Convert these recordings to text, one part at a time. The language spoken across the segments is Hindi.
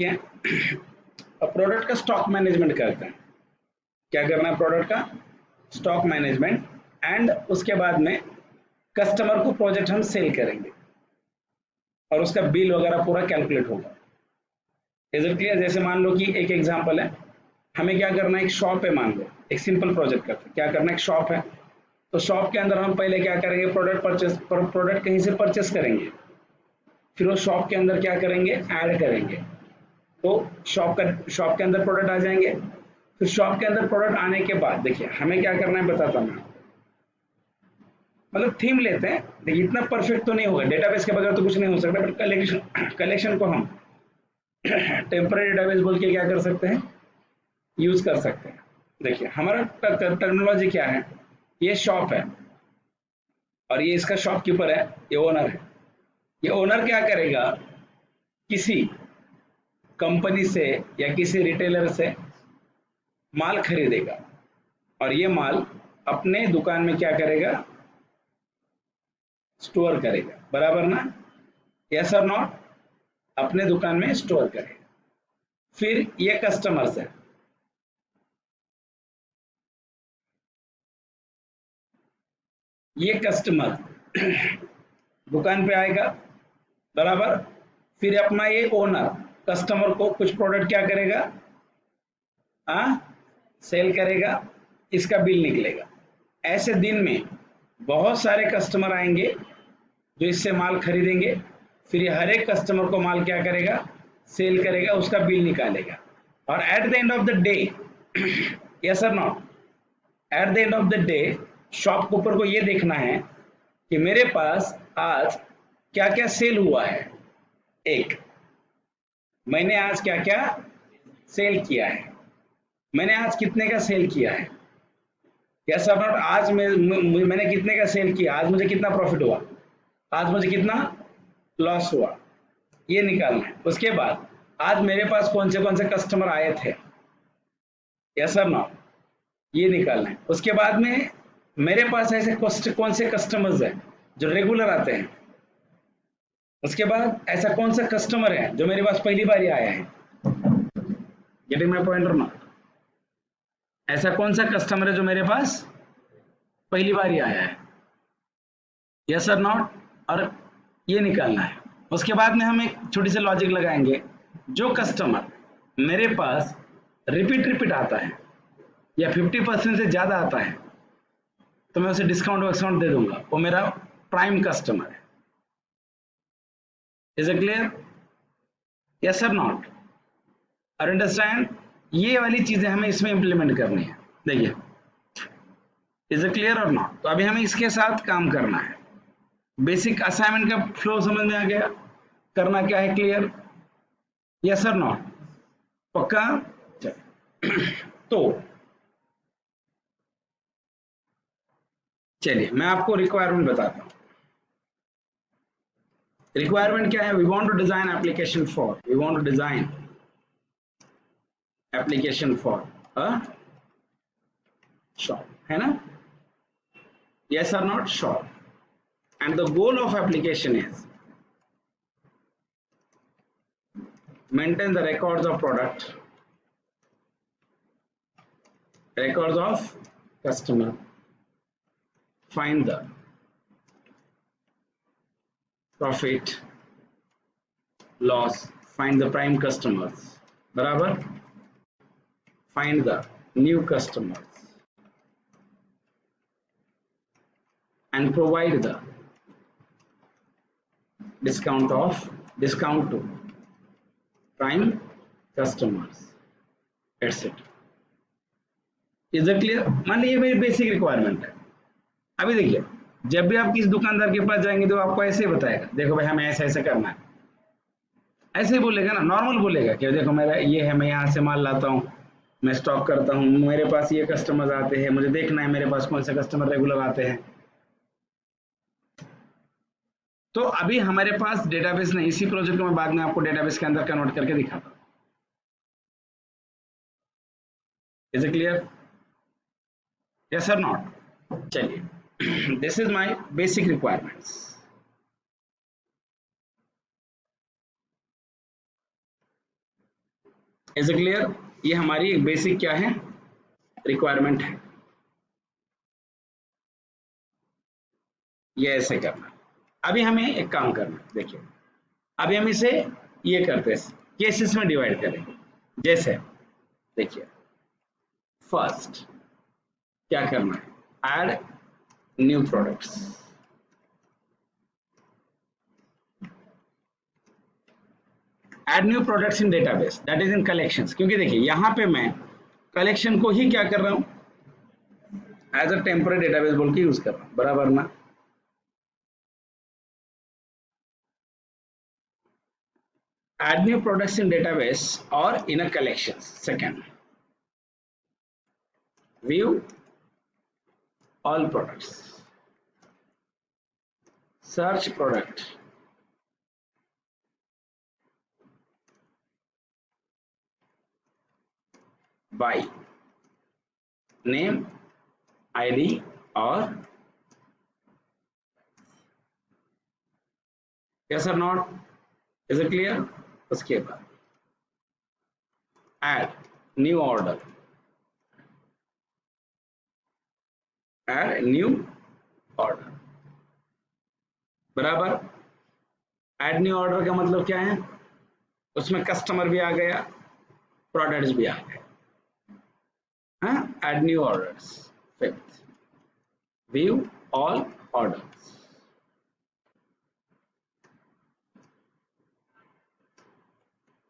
ठीक है। अब प्रोडक्ट का स्टॉक मैनेजमेंट करते हैं। क्या करना है? प्रोडक्ट का स्टॉक मैनेजमेंट, एंड उसके बाद में कस्टमर को प्रोजेक्ट हम सेल करेंगे और उसका बिल वगैरह पूरा कैलकुलेट होगा। Is it clear? जैसे मान लो कि एक एग्जांपल है, हमें क्या करना है, एक शॉप है, मान लो एक सिंपल प्रोजेक्ट करते हैं। क्या करना है? एक शॉप है, तो शॉप के अंदर हम पहले क्या करेंगे, प्रोडक्ट कहीं से परचेस करेंगे, फिर वो शॉप के अंदर क्या करेंगे, ऐड करेंगे, तो शॉप के अंदर प्रोडक्ट आ जाएंगे। फिर शॉप के अंदर प्रोडक्ट आने के बाद देखिए हमें क्या करना है, बताता हूँ मैं। मतलब थीम लेते हैं, देखिए इतना परफेक्ट तो नहीं होगा, डेटाबेस के बगैर तो कुछ नहीं हो सकता, बट कलेक्शन को हम टेम्पररी डेटाबेस बोल के क्या कर सकते हैं, यूज कर सकते हैं। देखिए हमारा टर्मिनोलॉजी क्या है, ये शॉप है और ये इसका शॉपकीपर है, ये ओनर है। ये ओनर क्या करेगा, किसी कंपनी से या किसी रिटेलर से माल खरीदेगा और ये माल अपने दुकान में क्या करेगा, स्टोर करेगा, बराबर ना? यस और नॉट? अपने दुकान में स्टोर करेगा। फिर ये कस्टमर्स है, ये कस्टमर दुकान पे आएगा, बराबर। फिर अपना ये ओनर कस्टमर को कुछ प्रोडक्ट क्या करेगा, सेल करेगा, इसका बिल निकलेगा। ऐसे दिन में बहुत सारे कस्टमर आएंगे जो इससे माल खरीदेंगे, फिर ये हर एक कस्टमर को माल क्या करेगा, सेल करेगा, उसका बिल निकालेगा। और at the end of the day yes और not, at the end of the day shopkeeper को ये देखना है कि मेरे पास आज क्या क्या सेल हुआ है। एक, मैंने आज क्या क्या सेल किया है, मैंने आज कितने का सेल किया है, यस और नॉट? आज मैंने कितने का सेल किया, आज मुझे कितना प्रॉफिट हुआ, आज मुझे कितना लॉस हुआ, ये निकालना है। उसके बाद आज मेरे पास कौन से कस्टमर आए थे, यस और नॉट, ये निकालना है। उसके बाद में मेरे पास ऐसे कौन से कस्टमर्स हैं जो रेगुलर आते हैं। उसके बाद ऐसा कौन सा कस्टमर है जो मेरे पास पहली बार ही आया है, गेटिंग माय पॉइंट और नॉट? ऐसा कौन सा कस्टमर है जो मेरे पास पहली बार ही आया है, यस और नॉट? और ये निकालना है। उसके बाद में हम एक छोटी सी लॉजिक लगाएंगे, जो कस्टमर मेरे पास रिपीट आता है या 50% से ज्यादा आता है तो मैं उसे डिस्काउंट दे दूंगा, वो मेरा प्राइम कस्टमर है। Is it clear? यस और नॉट? और अंडरस्टैंड? ये वाली चीजें हमें इसमें इंप्लीमेंट करनी है। देखिए, इज इट क्लियर और नॉट? तो अभी हमें इसके साथ काम करना है। बेसिक असाइनमेंट का फ्लो समझ में आ गया? करना क्या है, क्लियर? यस और नॉट? पक्का? तो चलिए मैं आपको रिक्वायरमेंट बताता हूँ। रिक्वायरमेंट क्या है? We want to design application for a shop, है ना? yes or not? shop. And the goal of application is maintain the records of product, records of customer, find the profit loss, find the prime customers, barabar, find the new customers and provide the discount to prime customers, etc. Is it clear? मान लीजिए मेरी बेसिक रिक्वायरमेंट है। अभी देखिए, जब भी आप किसी दुकानदार के पास जाएंगे तो आपको ऐसे ही बताएगा, देखो भाई हमें ऐसा ऐसा करना है, ऐसे ही बोलेगा ना, नॉर्मल बोलेगा कि देखो मेरा ये है, मैं यहाँ से माल लाता हूँ, मैं स्टॉक करता हूँ, मेरे पास ये कस्टमर आते हैं, मुझे देखना है मेरे पास कौन से कस्टमर रेगुलर आते हैं। तो अभी हमारे पास डेटाबेस नहीं, इसी प्रोजेक्ट को मैं बाद में आपको डेटाबेस के अंदर कन्वर्ट करके दिखाता हूँ। Is it clear? यस और नॉट? चलिए, this is my basic requirements. Is clear? ये हमारी बेसिक क्या है, रिक्वायरमेंट है। ये ऐसे करना है। अभी हमें एक काम करना है, देखिए अभी हम इसे ये करते हैं, केसेस में डिवाइड करेंगे। जैसे देखिए फर्स्ट क्या करना है, add new products. Add new products in database that is in collections, क्योंकि देखिए यहाँ पे मैं कलेक्शन को ही क्या कर रहा हूँ, एज अ टेम्पररी डेटाबेस बोल के यूज कर रहा हूँ, बराबर ना। Add new products in database or in a collections. Second, view all products. Search product by name, ID or yes or not? Is it clear? उसके बाद add new order. Add new order. बराबर। add new order का मतलब क्या है, उसमें कस्टमर भी आ गया, प्रोडक्ट्स भी आ गए। हाँ, add new orders. Fifth, view all orders.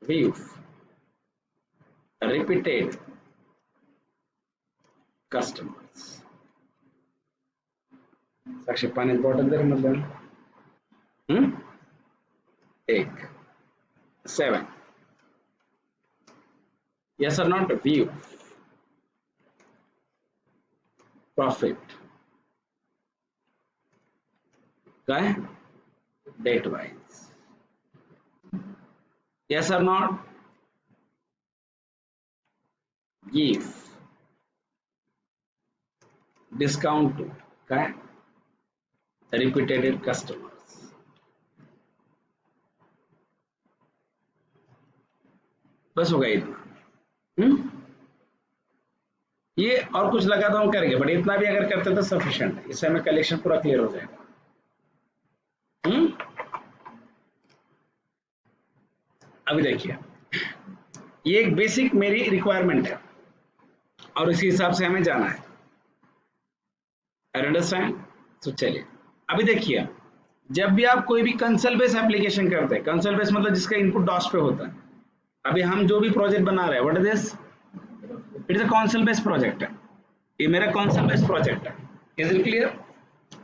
View repeated customers. साक्षी पानी बॉटल दे रहे मतलब एक 7 yes or not, view profit का है date wise, yes or not, give discount to का है repeated customers। बस हो गया इतना। ये और कुछ लगाता हूँ करके, बट इतना भी अगर करते तो सफिशिएंट है, इससे हमें कलेक्शन पूरा क्लियर हो जाएगा। अभी देखिए ये एक बेसिक मेरी रिक्वायरमेंट है और इसी हिसाब से हमें जाना है। I understand. तो चलिए अभी देखिए, जब भी आप कोई भी कंसोल बेस एप्लीकेशन करते हैं, कंसोल बेस मतलब जिसका इनपुट डॉस पे होता है, अभी हम जो भी प्रोजेक्ट बना रहे हैं, what is this, it is a console base project है, ये मेरा कंसोल बेस प्रोजेक्ट है। Is it clear?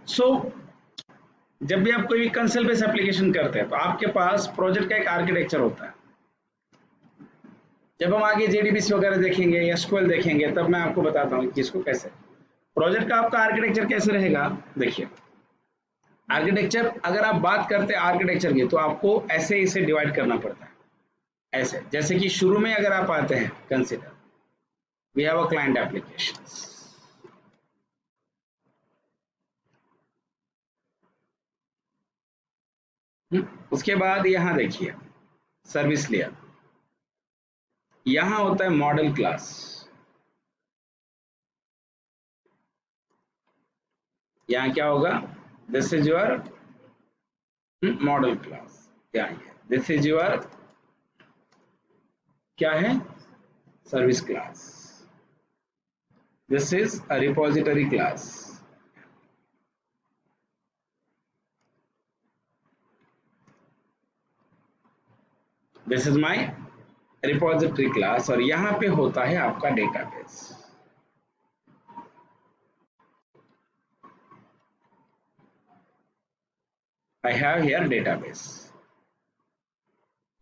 सो जब भी आप कोई भी कंसोल बेस एप्लीकेशन करते हैं तो आपके पास प्रोजेक्ट का एक आर्किटेक्चर होता है। जब हम आगे जेडीबीसी वगैरह देखेंगे, एसक्यूएल देखेंगे, तब मैं आपको बताता हूँ कि इसको कैसे प्रोजेक्ट का आपका आर्किटेक्चर कैसे रहेगा। देखिए आर्किटेक्चर, अगर आप बात करते हैं आर्किटेक्चर की, तो आपको ऐसे इसे डिवाइड करना पड़ता है। ऐसे जैसे कि शुरू में अगर आप आते हैं, consider we have a client applications, उसके बाद यहां देखिए सर्विस लेयर, यहां होता है मॉडल क्लास, यहां क्या होगा, this is your model class, क्या है दिस इज योर क्या है service class, this is a repository class. This is my repository class और यहां पे होता है आपका database. I have here database.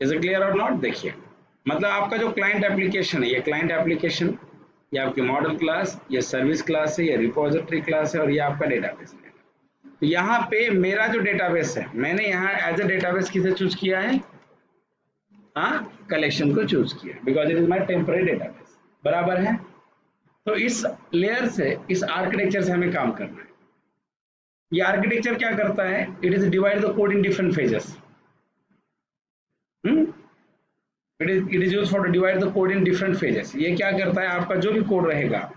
Is it clear और नॉट? देखिए मतलब आपका जो क्लाइंट एप्लीकेशन है, ये क्लाइंट एप्लीकेशन, ये आपकी मॉडल क्लास, ये सर्विस क्लास है, ये रिपोजिटरी क्लास है और ये आपका डेटाबेस है। तो यहाँ पे मेरा जो डेटाबेस है, मैंने यहाँ एज ए डेटाबेस किसे चूज किया है, हाँ कलेक्शन को चूज किया, because it is my temporary database, बराबर है। तो इस लेयर से, इस आर्किटेक्चर से हमें काम करना है। ये आर्किटेक्चर क्या करता है, it is divide the code in different phases. It is use for to divide the code in different phases. ये क्या करता है, आपका जो भी कोड रहेगा,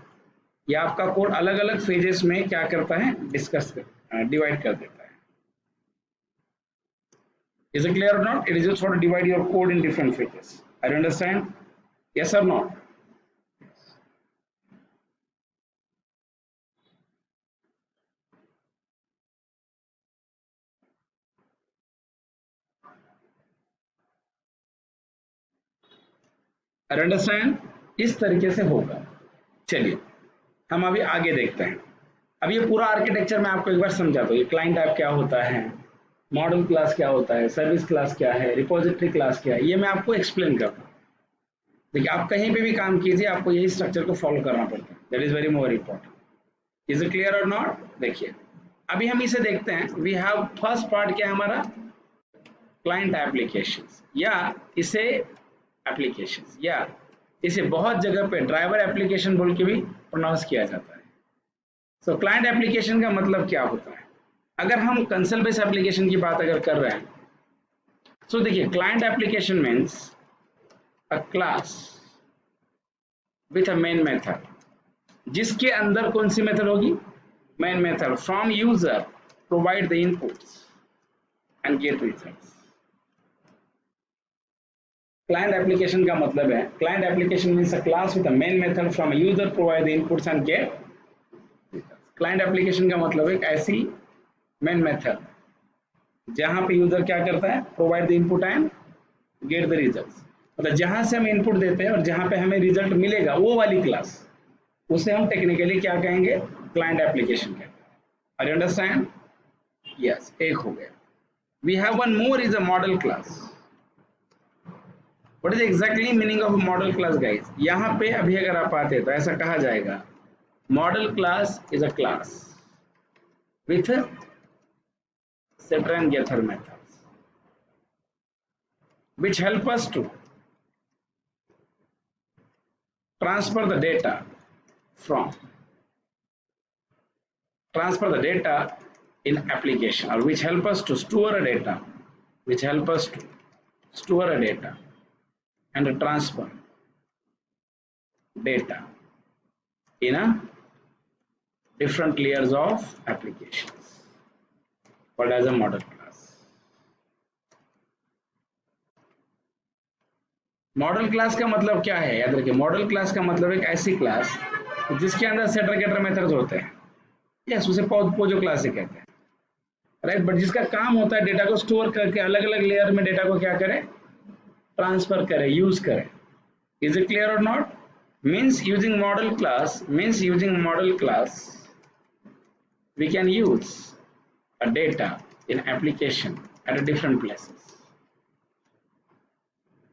ये आपका कोड अलग अलग फेजेस में क्या करता है, डिस्कस डिवाइड कर देता है। इज इट क्लियर और not? It is use for to divide your code in different phases. Are you understand? Yes और नॉट? Are understand? इस तरीके से होगा। चलिए हम अभी आगे देखते हैं। अब ये पूरा आर्किटेक्चर मैं आपको एक बार समझाता हूँ। ये क्लाइंट टाइप क्या होता है, मॉडल क्लास क्या होता है, सर्विस क्लास क्या है, रिपोजिटरी क्लास क्या है, ये मैं आपको एक्सप्लेन करता हूँ। देखिए आप कहीं पे भी काम कीजिए, आपको यही स्ट्रक्चर को फॉलो करना पड़ता है। That is very more important. Is it clear और नॉट? देखिए अभी हम इसे देखते हैं। वी हैव फर्स्ट पार्ट क्या है हमारा, क्लाइंट एप्लीकेशंस, या इसे एप्लीकेशंस, या इसे बहुत जगह पे ड्राइवर एप्लीकेशन बोल के भी प्रोनाउंस किया जाता है। सो क्लाइंट एप्लीकेशन का मतलब क्या होता है, अगर हम कंसोल बेस्ड एप्लीकेशन की बात अगर कर रहे हैं, सो देखिए client application means a class with a main method, जिसके अंदर कौन सी मेथड होगी, main method. From user provide the inputs and get results. Client application का मतलब है, client application means a class with a main method from user provide the inputs and get. Client application का मतलब एक ऐसी मेन मेथड जहां पे यूजर क्या करता है, provide the input and get the results. मतलब जहां से हम इनपुट देते हैं और जहां पे हमें रिजल्ट मिलेगा, वो वाली क्लास, उसे हम टेक्निकली क्या कहेंगे, क्लाइंट एप्लीकेशन कहते हैं। Are you understand? यस, एक हो गया। We have one more, is a model class. What is exactly meaning of model class guys? यहाँ पे अभी अगर आप आते तो ऐसा कहा जाएगा, model class is a class with setter and getter methods which help us to transfer the data from transfer the data in application, or which help us to store a data, which help us to store a data and transfer data in a different layers of applications, called as a model class. Model class का मतलब क्या है, याद रखिए, मॉडल क्लास का मतलब एक ऐसी क्लास जिसके अंदर सेटर गेटर मेथड्स होते हैं। यस, उसे पोजो क्लास से कहते हैं, राइट। बट जिसका काम होता है डेटा को स्टोर करके अलग अलग लेयर में डेटा को क्या करें, ट्रांसफर करें, यूज करें। इज इट क्लियर और not? Means using model class, means using model class we can use a data in application at a different places,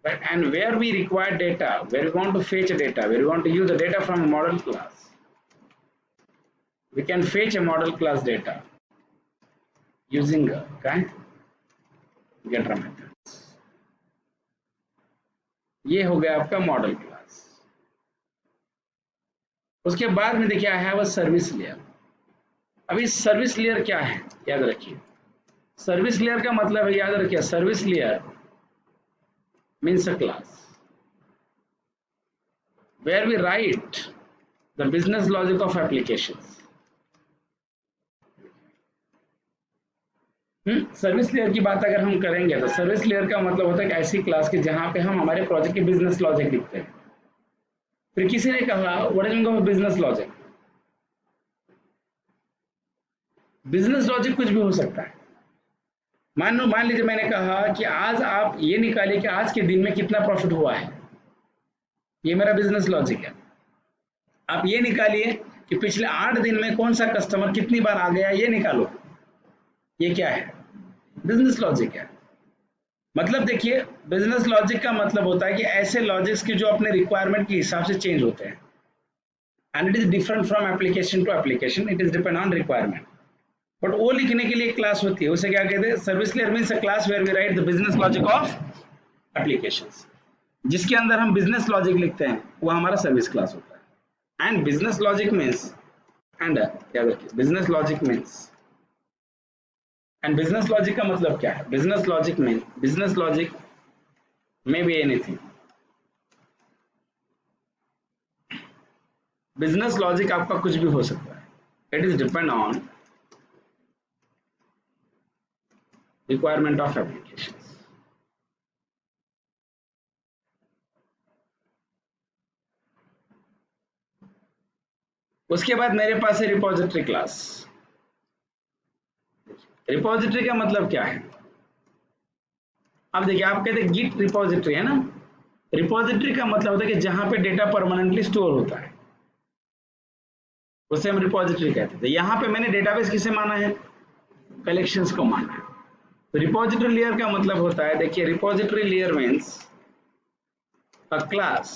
right? And where we require data, where we want to fetch a data, where we want to use the data from a model class, we can fetch a model class data using a getter methods. ये हो गया आपका मॉडल क्लास। उसके बाद में देखिए I have a service layer. अभी सर्विस लेयर क्या है, याद रखिए, सर्विस लेयर का मतलब है, याद रखिए, service layer means a class where we write the business logic of applications. Service layer की बात अगर हम करेंगे तो सर्विस लेयर का मतलब होता है कि ऐसी क्लास की जहां पे हम हमारे प्रोजेक्ट के बिजनेस लॉजिक लिखते हैं। फिर किसी ने कहा what is meaning of business logic? Business logic कुछ भी हो सकता है। मान लीजिए मैंने कहा कि आज आप ये निकालिए कि आज के दिन में कितना प्रॉफिट हुआ है, ये मेरा बिजनेस लॉजिक है। आप ये निकालिए कि पिछले 8 दिन में कौन सा कस्टमर कितनी बार आ गया, ये निकालो। ये क्या है, बिजनेस लॉजिक है। मतलब देखिए बिजनेस लॉजिक का मतलब होता है कि ऐसे लॉजिक्स की जो अपने रिक्वायरमेंट के हिसाब से चेंज होते हैं, and it is different from application to application, it is depend on requirement. But वो लिखने के लिए एक क्लास होती है, उसे क्या कहते हैं, service layer means a class where we write the business logic of applications. जिसके अंदर हम बिजनेस लॉजिक लिखते हैं वो हमारा सर्विस क्लास होता है। And business logic means, and याद रखिए, business logic means, and business logic का मतलब क्या है, बिजनेस लॉजिक में, बिजनेस लॉजिक में बी एनीथिंग, बिजनेस लॉजिक आपका कुछ भी हो सकता है, it is depend on requirement of application. उसके बाद मेरे पास है रिपोजिटरी क्लास। रिपोजिटरी का मतलब क्या है? अब देखिए, आप कहते हैं गिट रिपोजिटरी है ना, रिपोजिटरी का मतलब होता है कि जहां पे डेटा परमानेंटली स्टोर होता है, उसे हम रिपोजिटरी कहते थे। यहाँ पे मैंने डेटाबेस किसे माना है? कलेक्शंस को माना है। तो रिपोजिटरी लेयर का मतलब होता है, देखिए repository layer means a class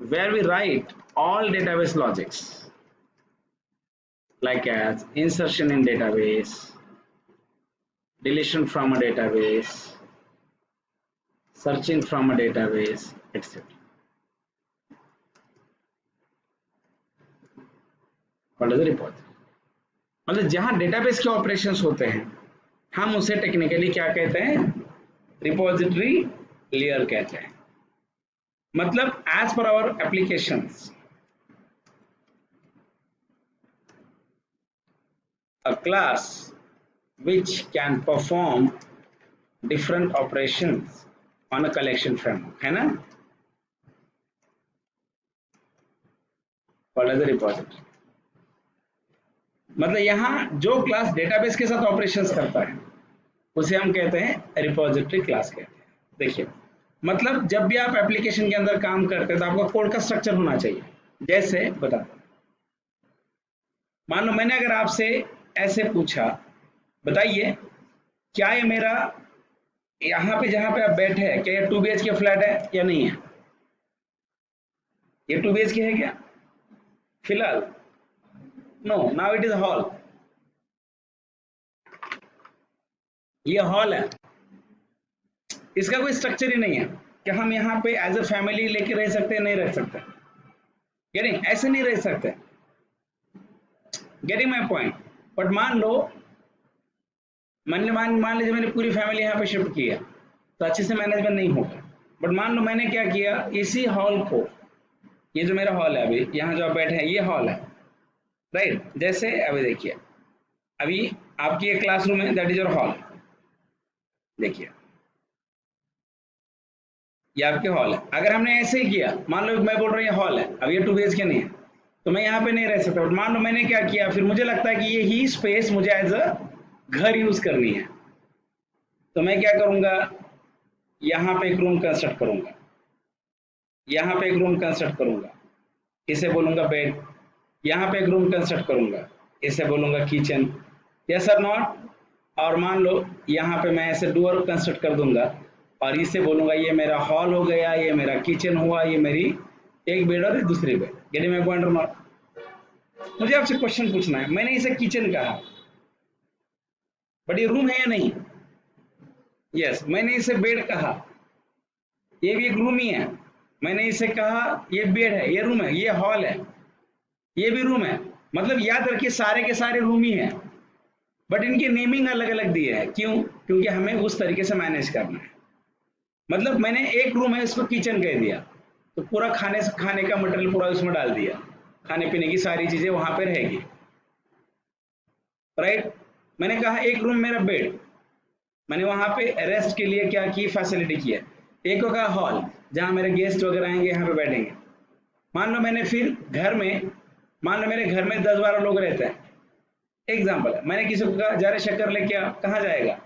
where we write all database logics like as insertion in database, deletion from a database, searching from a database, etc. What is the repository? मतलब जहां डेटाबेस के ऑपरेशंस होते हैं हम उसे टेक्निकली क्या कहते हैं? रिपोजिटरी लेयर कहते हैं। मतलब एज पर our applications a class which can perform different operations on a collection framework, है ना? What is the repository? मतलब यहाँ जो क्लास डेटाबेस के साथ ऑपरेशंस करता है उसे हम कहते हैं रिपोजिटरी क्लास कहते हैं। देखिए, मतलब जब भी आप एप्लीकेशन के अंदर काम करते हैं तो आपका कोड का स्ट्रक्चर होना चाहिए। जैसे बताता हूं, मान लो मैंने अगर आपसे ऐसे पूछा, बताइए क्या ये मेरा यहाँ पे जहां पे आप बैठे हैं क्या ये 2 BHK फ्लैट है या नहीं है? ये 2 BHK है क्या फिलहाल? No, now it is hall. ये हॉल है, इसका कोई स्ट्रक्चर ही नहीं है कि हम यहाँ पे एज अ फैमिली लेके रह सकते हैं, नहीं रह सकते, गेटिंग ऐसे नहीं रह सकते, गेटिंग माई पॉइंट। बट मान लो मान लीजिए मैंने पूरी फैमिली यहाँ पे शिफ्ट किया तो अच्छे से मैनेजमेंट नहीं होगा। बट मान लो मैंने क्या किया, इसी हॉल को, ये जो मेरा हॉल है अभी यहाँ जो आप बैठे हैं ये हॉल है, राइट? जैसे अभी देखिए, अभी आपकी एक क्लासरूम है, दैट इज योर हॉल। देखिए ये आपके हॉल है। अगर हमने ऐसे ही किया, मान लो मैं बोल रहा हूँ ये हॉल है, अब ये 2 BHK नहीं है तो मैं यहाँ पे नहीं रह सकता। मान लो मैंने क्या किया, फिर मुझे लगता है कि ये ही स्पेस मुझे एज अ घर यूज करनी है, तो मैं क्या करूंगा, यहाँ पे एक रूम कंस्ट्रक्ट करूंगा, यहाँ पे एक रूम कंस्ट्रक्ट करूंगा, इसे बोलूंगा बेड, यहाँ पे एक रूम कंस्ट्रक्ट करूंगा, इसे बोलूंगा किचन, यस और नॉट? और मान लो यहाँ पे मैं ऐसे डोर कंस्ट्रक्ट कर दूंगा और इसे बोलूंगा ये मेरा हॉल हो गया, ये मेरा किचन हुआ, ये मेरी एक बेड और दूसरी बेड। गेटिंग माय पॉइंट और नॉट? मुझे आपसे क्वेश्चन पूछना है, मैंने इसे किचन कहा बट ये रूम है या नहीं? यस, मैंने इसे बेड कहा, ये भी एक रूम ही है। मैंने इसे कहा ये बेड है, ये रूम है, ये हॉल है, ये भी रूम है। मतलब याद रखिए सारे के सारे रूम ही हैं बट इनकी नेमिंग अलग अलग दी है। क्यों? क्योंकि हमें उस तरीके से मैनेज करना है। मतलब मैंने एक रूम है इसको किचन कह दिया तो पूरा खाने का मटेरियल पूरा उसमें डाल दिया, खाने पीने की सारी चीजें वहां पे रहेगी, राइट? मैंने कहा एक रूम मेरा बेड, मैंने वहां पे रेस्ट के लिए क्या की फैसिलिटी की है। एक को कहा हॉल, जहां मेरे गेस्ट वगैरह आएंगे यहाँ पे बैठेंगे। मान लो मैंने फिर घर में, मान लो मेरे घर में 10-12 लोग रहते हैं, एग्जाम्पल है, मैंने किसी को कहा जा रहे शक्कर लेके आ, कहाँ जाएगा?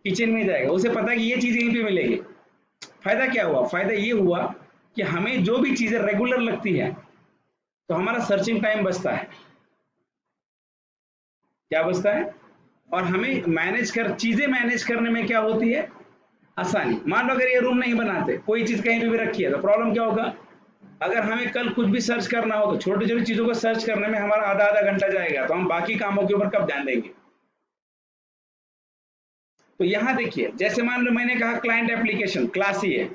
किचन में जाएगा, उसे पता है कि ये चीज यहीं पे मिलेगी। फायदा क्या हुआ? फायदा ये हुआ कि हमें जो भी चीजें रेगुलर लगती है तो हमारा सर्चिंग टाइम बचता है। क्या बचता है? और हमें चीजें मैनेज करने में क्या होती है? आसानी। मान लो अगर ये रूम नहीं बनाते, कोई चीज कहीं पे भी रखी है तो प्रॉब्लम क्या होगा? अगर हमें कल कुछ भी सर्च करना हो तो छोटी छोटी चीजों को सर्च करने में हमारा आधा आधा घंटा जाएगा, तो हम बाकी कामों के ऊपर कब ध्यान देंगे? तो यहाँ देखिए, जैसे मान लो मैंने कहा क्लाइंट एप्लीकेशन क्लास ही है,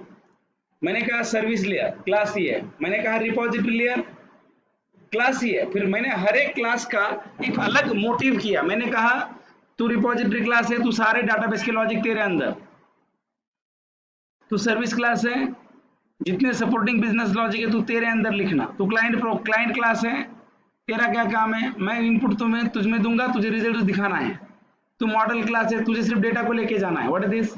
मैंने कहा सर्विस लेयर क्लास ही है, मैंने कहा रिपोजिटरी लेयर क्लास ही है। फिर मैंने हर एक क्लास का एक अलग मोटिव किया। मैंने कहा तू रिपोजिटरी क्लास है, तू सारे डाटाबेस के लॉजिक तेरे अंदर, तू सर्विस क्लास है, जितने सपोर्टिंग बिजनेस लॉजिक है तू तेरे अंदर लिखना। तू क्लाइंट क्लास है, तेरा क्या काम है, मैं इनपुट तुम्हें तुझमें दूंगा, तुझे रिजल्ट दिखाना है। तू मॉडल क्लास है, तुझे सिर्फ डेटा को लेके जाना है। What is this?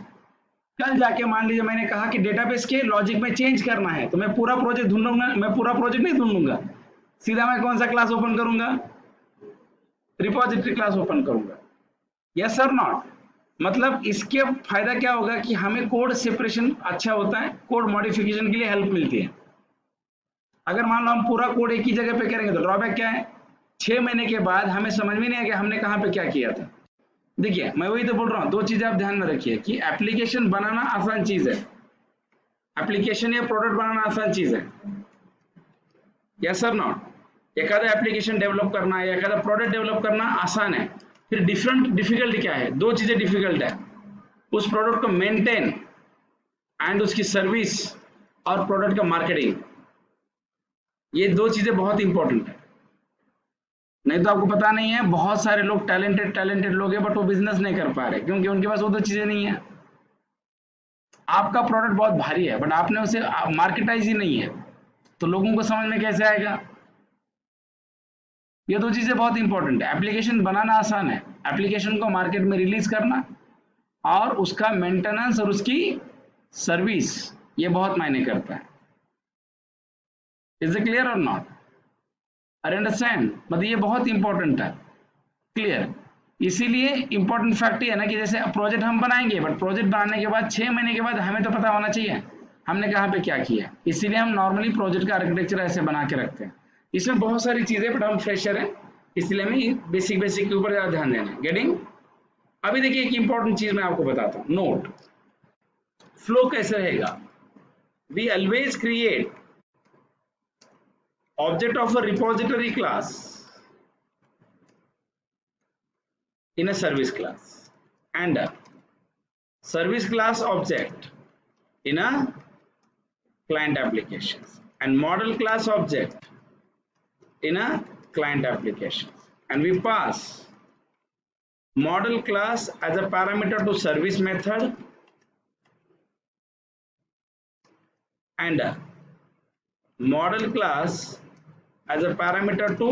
कल जाके मान लीजिए मैंने कहा कि डेटाबेस के लॉजिक में चेंज करना है, तो मैं पूरा प्रोजेक्ट ढूंढूंगा, मैं पूरा प्रोजेक्ट नहीं ढूंढूंगा, सीधा मैं कौन सा क्लास ओपन करूंगा? रिपोजिटरी क्लास ओपन करूंगा। Yes sir not? मतलब इसके फायदा क्या होगा कि हमें कोड सेपरेशन अच्छा होता है, कोड मॉडिफिकेशन के लिए हेल्प मिलती है। अगर मान लो हम पूरा कोड एक ही जगह पे करेंगे तो ड्रॉबैक क्या है? 6 महीने के बाद हमें समझ में नहीं आएगा हमने कहाँ पे क्या किया था। देखिए मैं वही तो बोल रहा हूँ, दो चीजें आप ध्यान में रखिए कि एप्लीकेशन बनाना आसान चीज है, एप्लीकेशन या प्रोडक्ट बनाना आसान चीज है। Yes sir not? एखादा एप्लीकेशन डेवलप करना या एखादा प्रोडक्ट डेवलप करना आसान है, फिर डिफिकल्ट क्या है? दो चीजें डिफिकल्ट है, उस प्रोडक्ट को मेंटेन एंड उसकी सर्विस और प्रोडक्ट का मार्केटिंग, ये दो चीजें बहुत इंपॉर्टेंट है। नहीं तो आपको पता नहीं है बहुत सारे लोग टैलेंटेड लोग हैं बट वो बिजनेस नहीं कर पा रहे क्योंकि उनके पास वो दो चीजें नहीं है। आपका प्रोडक्ट बहुत भारी है बट आपने उसे मार्केटाइज ही नहीं है, तो लोगों को समझ में कैसे आएगा? ये दो चीजें बहुत इंपॉर्टेंट है। एप्लीकेशन बनाना आसान है, एप्लीकेशन को मार्केट में रिलीज करना और उसका मेंटेनेंस और उसकी सर्विस, ये बहुत मायने करता है। इज इट क्लियर और नॉट? Are understand? मतलब ये बहुत इंपॉर्टेंट है। क्लियर? इसीलिए इंपॉर्टेंट फैक्ट ये है ना कि जैसे प्रोजेक्ट हम बनाएंगे बट प्रोजेक्ट बनाने के बाद 6 महीने के बाद हमें तो पता होना चाहिए हमने कहाँ पे क्या किया। इसीलिए हम नॉर्मली प्रोजेक्ट का आर्किटेक्चर ऐसे बना के रखते हैं। इसमें बहुत सारी चीजें बट हम फ्रेशर हैं इसलिए हमें बेसिक के ऊपर ज्यादा ध्यान देना है। गेटिंग? अभी देखिए एक इंपॉर्टेंट चीज मैं आपको बताता हूँ, नोट फ्लो कैसे रहेगा। We always create object of a repository class in a service class and a service class object in a client applications and model class object in a client applications, and we pass model class as a parameter to service method and a model class as a parameter to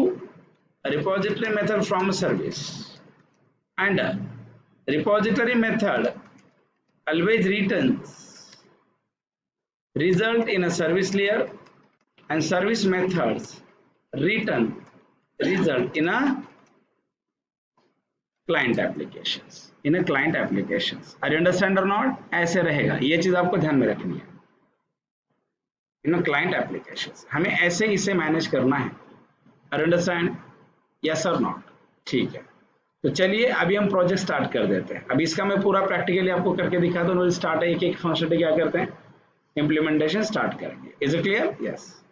a repository method from a service, and a repository method always returns result in a service layer and service methods return result in a client applications, in a client applications. Are you understand or not? ऐसे रहेगा, ये चीज आपको ध्यान में रखनी है। in a client applications हमें ऐसे इसे मैनेज करना है। Are you understand? yes or not? ठीक है, तो चलिए अभी हम प्रोजेक्ट स्टार्ट कर देते हैं। अभी इसका मैं पूरा प्रैक्टिकली आपको करके दिखा दूँ। स्टार्ट है, एक एक फंक्शन क्या करते हैं, इम्प्लीमेंटेशन स्टार्ट करेंगे। Is it clear? यस।